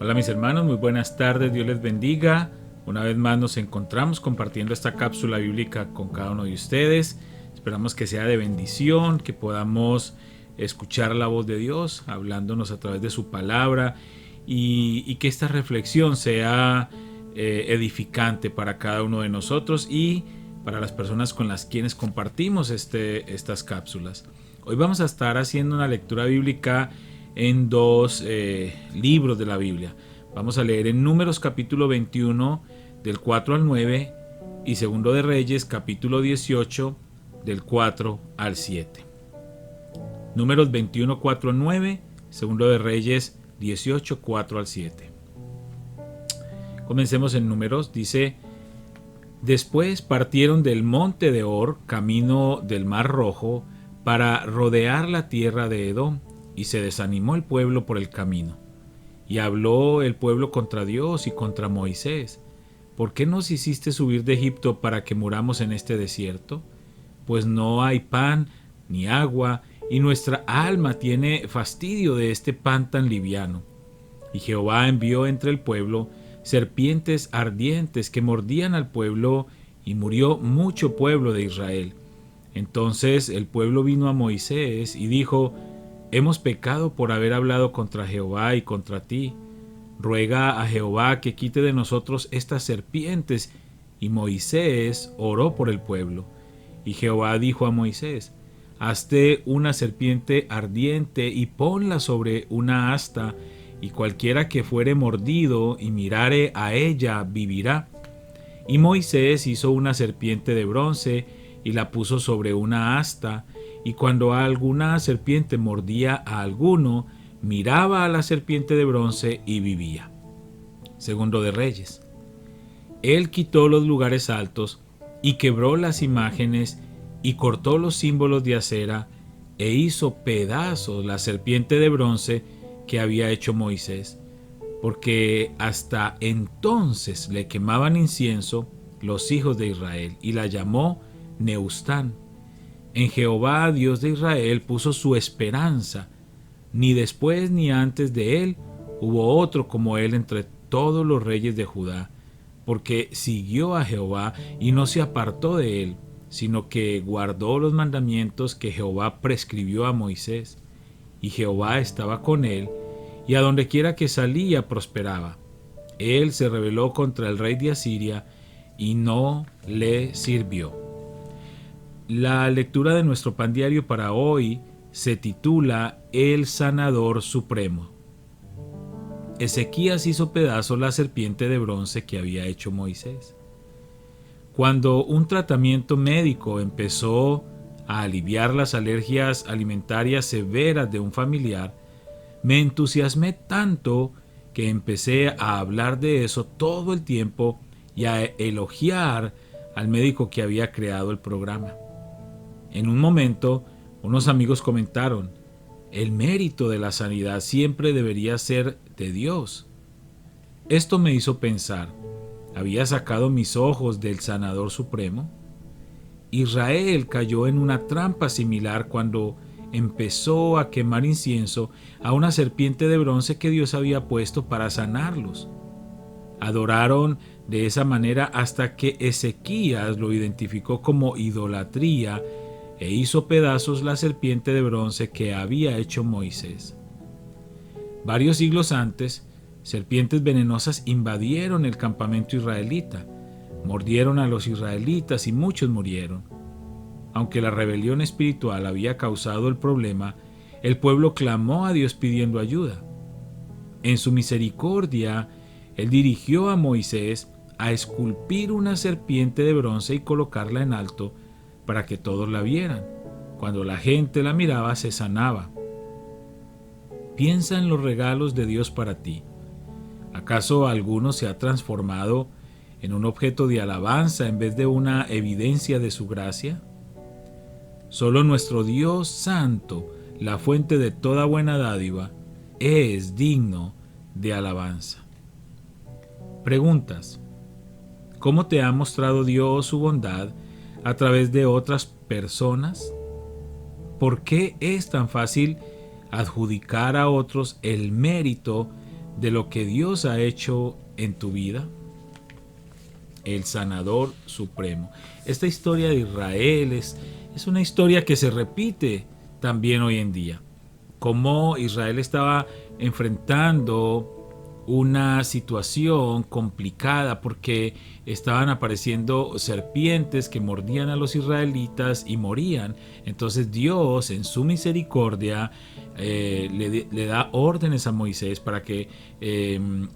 Hola mis hermanos, muy buenas tardes, Dios les bendiga. Una vez más nos encontramos compartiendo esta cápsula bíblica con cada uno de ustedes. Esperamos que sea de bendición, que podamos escuchar la voz de Dios hablándonos a través de su palabra y que esta reflexión sea edificante para cada uno de nosotros y para las personas con las quienes compartimos estas cápsulas. Hoy vamos a estar haciendo una lectura bíblica en dos libros de la Biblia. Vamos a leer en Números capítulo 21 del 4 al 9 y Segundo de Reyes capítulo 18 del 4 al 7. Números 21, 4 al 9, Segundo de Reyes 18, 4 al 7. Comencemos en Números. Dice: Después partieron del monte de Or, camino del Mar Rojo, para rodear la tierra de Edom, y se desanimó el pueblo por el camino. Y habló el pueblo contra Dios y contra Moisés: ¿Por qué nos hiciste subir de Egipto para que muramos en este desierto? Pues no hay pan ni agua, y nuestra alma tiene fastidio de este pan tan liviano. Y Jehová envió entre el pueblo serpientes ardientes que mordían al pueblo, y murió mucho pueblo de Israel. Entonces el pueblo vino a Moisés y dijo: Hemos pecado por haber hablado contra Jehová y contra ti. Ruega a Jehová que quite de nosotros estas serpientes. Y Moisés oró por el pueblo. Y Jehová dijo a Moisés: Hazte una serpiente ardiente y ponla sobre una asta, y cualquiera que fuere mordido y mirare a ella vivirá. Y Moisés hizo una serpiente de bronce y la puso sobre una asta, y cuando alguna serpiente mordía a alguno, miraba a la serpiente de bronce y vivía. Segundo de Reyes. Él quitó los lugares altos y quebró las imágenes y cortó los símbolos de acera e hizo pedazos la serpiente de bronce que había hecho Moisés, porque hasta entonces le quemaban incienso los hijos de Israel, y la llamó Neustán. En Jehová, Dios de Israel, puso su esperanza. Ni después ni antes de él hubo otro como él entre todos los reyes de Judá, porque siguió a Jehová y no se apartó de él, sino que guardó los mandamientos que Jehová prescribió a Moisés. Y Jehová estaba con él, y a donde quiera que salía prosperaba. Él se rebeló contra el rey de Asiria y no le sirvió. La lectura de nuestro pan diario para hoy se titula El Sanador Supremo. Ezequías hizo pedazos la serpiente de bronce que había hecho Moisés. Cuando un tratamiento médico empezó a aliviar las alergias alimentarias severas de un familiar, me entusiasmé tanto que empecé a hablar de eso todo el tiempo y a elogiar al médico que había creado el programa. En un momento, unos amigos comentaron: el mérito de la sanidad siempre debería ser de Dios. Esto me hizo pensar: ¿había sacado mis ojos del Sanador Supremo? Israel cayó en una trampa similar cuando empezó a quemar incienso a una serpiente de bronce que Dios había puesto para sanarlos. Adoraron de esa manera hasta que Ezequías lo identificó como idolatría e hizo pedazos la serpiente de bronce que había hecho Moisés. Varios siglos antes, serpientes venenosas invadieron el campamento israelita, mordieron a los israelitas y muchos murieron. Aunque la rebelión espiritual había causado el problema, el pueblo clamó a Dios pidiendo ayuda. En su misericordia, Él dirigió a Moisés a esculpir una serpiente de bronce y colocarla en alto para que todos la vieran. Cuando la gente la miraba, se sanaba. Piensa en los regalos de Dios para ti. ¿Acaso alguno se ha transformado en un objeto de alabanza en vez de una evidencia de su gracia? Solo nuestro Dios Santo, la fuente de toda buena dádiva, es digno de alabanza. Preguntas: ¿cómo te ha mostrado Dios su bondad a través de otras personas? ¿Por qué es tan fácil adjudicar a otros el mérito de lo que Dios ha hecho en tu vida? El sanador supremo. Esta historia de Israel es una historia que se repite también hoy en día. Cómo Israel estaba enfrentando una situación complicada porque estaban apareciendo serpientes que mordían a los israelitas y morían. Entonces Dios, en su misericordia, le da órdenes a Moisés para que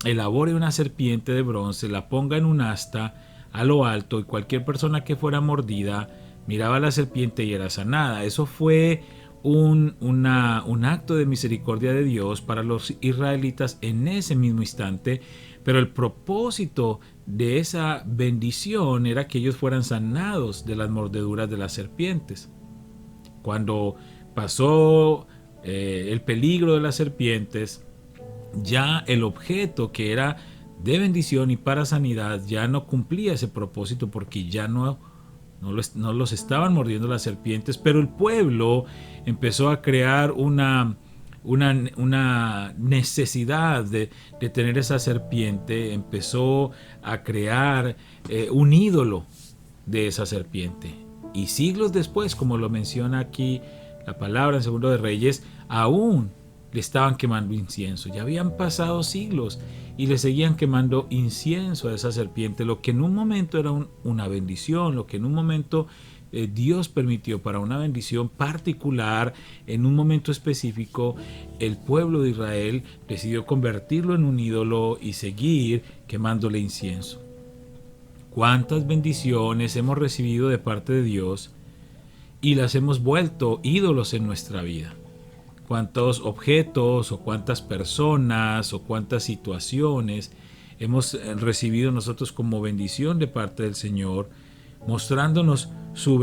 elabore una serpiente de bronce, la ponga en un asta a lo alto, y cualquier persona que fuera mordida miraba a la serpiente y era sanada. Eso fue un acto de misericordia de Dios para los israelitas en ese mismo instante, pero el propósito de esa bendición era que ellos fueran sanados de las mordeduras de las serpientes. Cuando pasó el peligro de las serpientes, ya el objeto que era de bendición y para sanidad ya no cumplía ese propósito, porque ya no los estaban mordiendo las serpientes, pero el pueblo empezó a crear una necesidad de tener esa serpiente. Empezó a crear un ídolo de esa serpiente. Y siglos después, como lo menciona aquí la palabra en Segundo de Reyes, aún le estaban quemando incienso. Ya habían pasado siglos y le seguían quemando incienso a esa serpiente. Lo que en un momento era una bendición, lo que en un momento Dios permitió para una bendición particular, en un momento específico, el pueblo de Israel decidió convertirlo en un ídolo y seguir quemándole incienso. ¿Cuántas bendiciones hemos recibido de parte de Dios y las hemos vuelto ídolos en nuestra vida? ¿Cuántos objetos o cuántas personas o cuántas situaciones hemos recibido nosotros como bendición de parte del Señor, mostrándonos su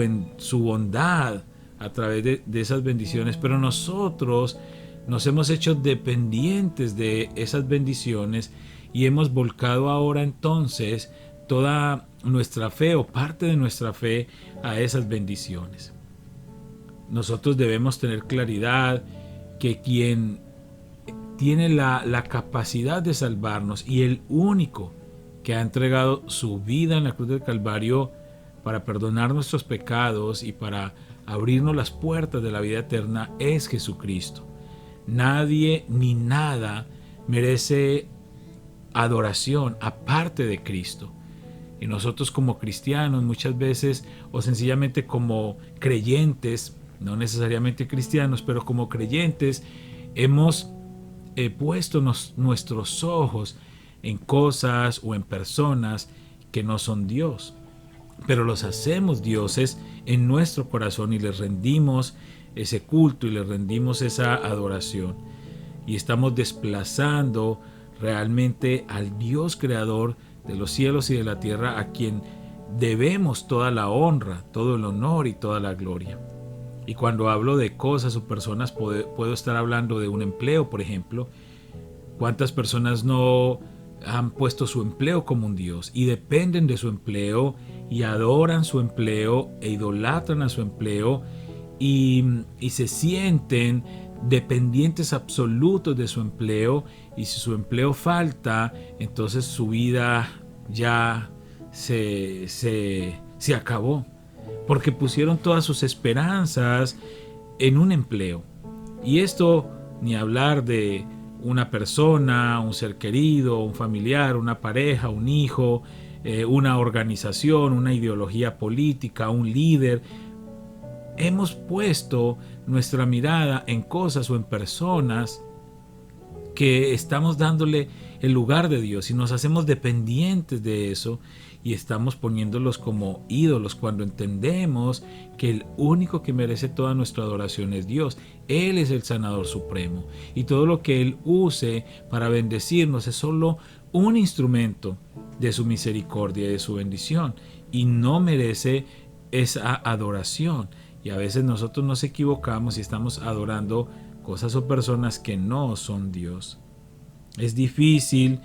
bondad a través de esas bendiciones? Pero nosotros nos hemos hecho dependientes de esas bendiciones y hemos volcado ahora entonces toda nuestra fe o parte de nuestra fe a esas bendiciones. Nosotros debemos tener claridad que quien tiene la capacidad de salvarnos y el único que ha entregado su vida en la cruz del Calvario para perdonar nuestros pecados y para abrirnos las puertas de la vida eterna es Jesucristo. Nadie ni nada merece adoración aparte de Cristo. Y nosotros como cristianos muchas veces, o sencillamente como creyentes, no necesariamente cristianos, pero como creyentes, hemos puesto nuestros ojos en cosas o en personas que no son Dios, pero los hacemos dioses en nuestro corazón y les rendimos ese culto y les rendimos esa adoración, y estamos desplazando realmente al Dios creador de los cielos y de la tierra, a quien debemos toda la honra, todo el honor y toda la gloria. Y cuando hablo de cosas o personas, puedo estar hablando de un empleo, por ejemplo. ¿Cuántas personas no han puesto su empleo como un Dios y dependen de su empleo y adoran su empleo e idolatran a su empleo y se sienten dependientes absolutos de su empleo, y si su empleo falta, entonces su vida ya se acabó, porque pusieron todas sus esperanzas en un empleo? Y esto ni hablar de una persona, un ser querido, un familiar, una pareja, un hijo, una organización, una ideología política, un líder. Hemos puesto nuestra mirada en cosas o en personas que estamos dándole el lugar de Dios y nos hacemos dependientes de eso, y estamos poniéndolos como ídolos, cuando entendemos que el único que merece toda nuestra adoración es Dios. Él es el sanador supremo, y todo lo que Él use para bendecirnos es solo un instrumento de su misericordia y de su bendición, y no merece esa adoración. Y a veces nosotros nos equivocamos y estamos adorando cosas o personas que no son Dios. Es difícil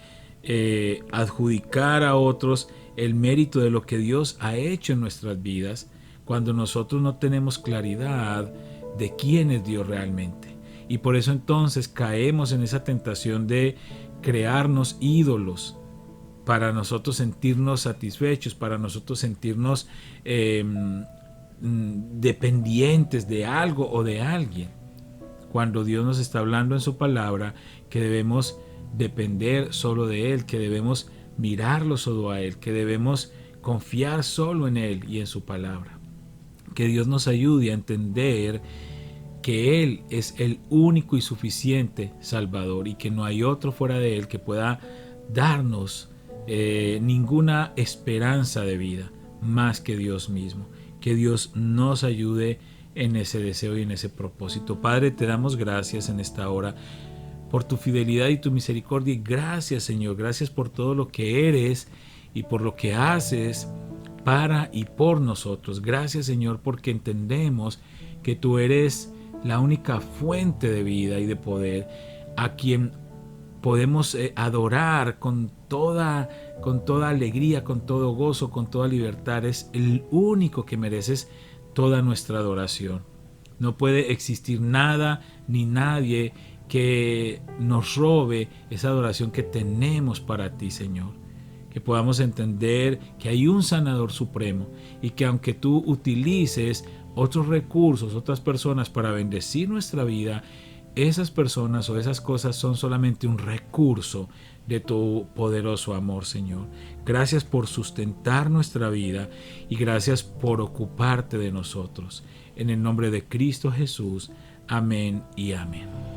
adjudicar a otros el mérito de lo que Dios ha hecho en nuestras vidas cuando nosotros no tenemos claridad de quién es Dios realmente. Y por eso entonces caemos en esa tentación de crearnos ídolos para nosotros sentirnos satisfechos, para nosotros sentirnos dependientes de algo o de alguien. Cuando Dios nos está hablando en su palabra que debemos depender solo de Él, que debemos mirarlo solo a Él, que debemos confiar solo en Él y en su palabra. Que Dios nos ayude a entender que Él es el único y suficiente Salvador y que no hay otro fuera de Él que pueda darnos ninguna esperanza de vida más que Dios mismo. Que Dios nos ayude en ese deseo y en ese propósito. Padre, te damos gracias en esta hora por tu fidelidad y tu misericordia. Y gracias, Señor, gracias por todo lo que eres y por lo que haces para y por nosotros. Gracias, Señor, porque entendemos que tú eres la única fuente de vida y de poder, a quien podemos adorar con toda alegría, con todo gozo, con toda libertad. Es el único que mereces toda nuestra adoración. No puede existir nada ni nadie que nos robe esa adoración que tenemos para ti, Señor. Que podamos entender que hay un sanador supremo y que aunque tú utilices otros recursos, otras personas para bendecir nuestra vida, esas personas o esas cosas son solamente un recurso de tu poderoso amor, Señor. Gracias por sustentar nuestra vida y gracias por ocuparte de nosotros. En el nombre de Cristo Jesús. Amén y amén.